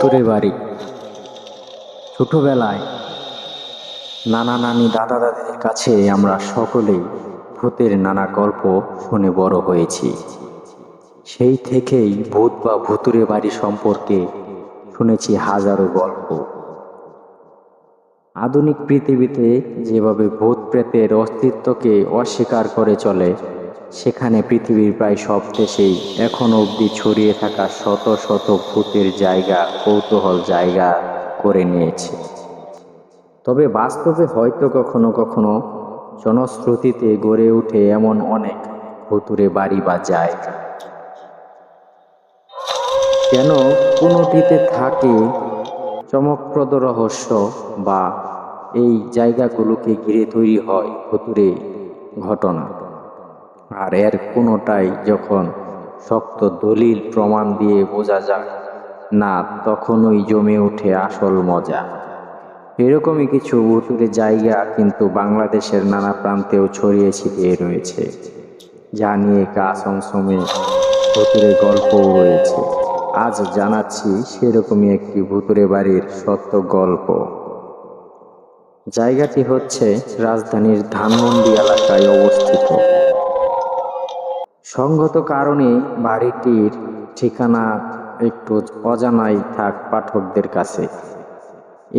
ভূতুরে বাড়ি। ছোটবেলায় নানা নানি দাদা দাদিদের কাছে আমরা সকলেই ভূতের নানা গল্প শুনে বড় হয়েছি। সেই থেকেই ভূত বা ভূতুরে বাড়ি সম্পর্কে শুনেছি হাজারো গল্প। আধুনিক পৃথিবীতে যেভাবে ভূত প্রেতের অস্তিত্বকে অস্বীকার করে চলে, সেখানে পৃথিবীর প্রায় সব দেশেই এখনো অবধি ছড়িয়ে থাকা শত শত ভূতের জায়গা কৌতূহল জায়গা করে নিয়েছে। তবে বাস্তবে হয়তো কখনো কখনো জনশ্রুতিতে গড়ে ওঠে এমন অনেক ভুতুড়ে বাড়ি বা জায়গা। কেন কোনোটিতে থাকে চমকপ্রদ রহস্য, বা এই জায়গাগুলোকে ঘিরে তৈরি হয় ভুতুড়ে ঘটনা। আর এর কোনোটাই যখন শক্ত দলিল প্রমাণ দিয়ে বোঝা যায় না, তখনই জমে ওঠে আসল মজা। এরকমই কিছু ভুতুড়ে জায়গা কিন্তু বাংলাদেশের নানা প্রান্তেও ছড়িয়ে ছিটিয়ে রয়েছে, যা নিয়ে গা ছমছমে ভুতুড়ে গল্পও রয়েছে। আজ জানাচ্ছি সেরকমই একটি ভুতুড়ে বাড়ির সত্য গল্প। জায়গাটি হচ্ছে রাজধানীর ধানমন্ডি এলাকায় অবস্থিত। সঙ্গত কারণে বাড়িটির ঠিকানা একটু অজানাই থাক পাঠকদের কাছে।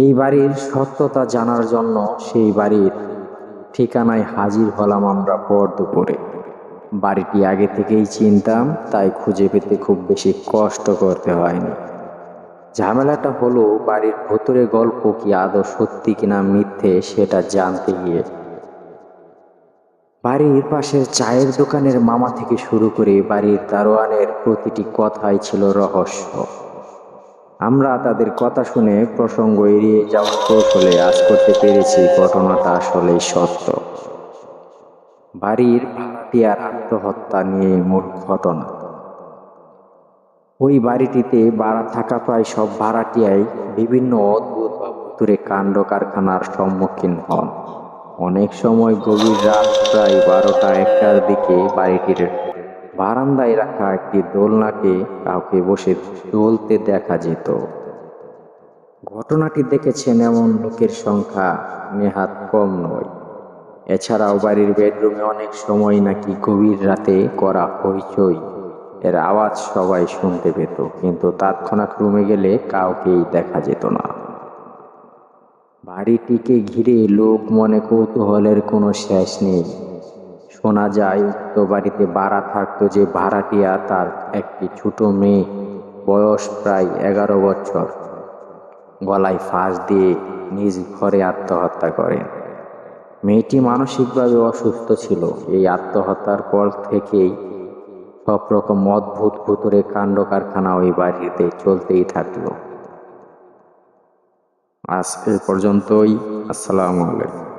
এই বাড়ির সত্যতা জানার জন্য সেই বাড়ির ঠিকানায় হাজির হলাম আমরা পর দুপুরে। বাড়িটি আগে থেকেই চিনতাম, তাই খুঁজে পেতে খুব বেশি কষ্ট করতে হয়নি। ঝামেলাটা হলো বাড়ির ভেতরে গল্প কি আদৌ সত্যি কিনা মিথ্যে সেটা জানতে গিয়ে। বাড়ির পাশের চায়ের দোকানের মামা থেকে শুরু করে বাড়ির দারোয়ানের প্রতিটি কথাই ছিল রহস্য। আমরা তাদের কথা শুনে প্রসঙ্গ এড়িয়ে যাওয়ার কৌশলে আজ করতে পেরেছি ঘটনাটা আসলেই সত্য। বাড়ির ভাড়াটিয়ার আত্মহত্যা নিয়ে মূল ঘটনা। ওই বাড়িটিতে ভাড়া থাকা প্রায় সব ভাড়াটিয়াই বিভিন্ন অদ্ভুত বা ভুতুড়ে কাণ্ড কারখানার সম্মুখীন হন। অনেক সময় গভীর রাত প্রায় 12টা-1টার দিকে বাড়িটির বারান্দায় রাখা একটি দোলনাকে কাউকে বসে দুলতে দেখা যেত। ঘটনাটি দেখেছেন এমন লোকের সংখ্যা নেহাত কম নয়। এছাড়াও বাড়ির বেডরুমে অনেক সময় নাকি গভীর রাতে করা হইচই এর আওয়াজ সবাই শুনতে পেত, কিন্তু তৎক্ষণাৎ রুমে গেলে কাউকেই দেখা যেত না। বাড়িটিকে ঘিরে লোক মনে কৌতূহলের কোনো শেষ নেই। শোনা যায় উক্ত বাড়িতে ভাড়া থাকতো যে ভাড়াটিয়া, তার একটি ছোট মেয়ে, বয়স প্রায় 11 বছর, গলায় ফাঁস দিয়ে নিজ ঘরে আত্মহত্যা করেন। মেয়েটি মানসিকভাবে অসুস্থ ছিল। এই আত্মহত্যার পর থেকেই সব রকম অদ্ভুত ভুতুড়ে কাণ্ড কারখানা ওই বাড়িতে চলতেই থাকলো। আজ এ পর্যন্তই। আসসালামু আলাইকুম।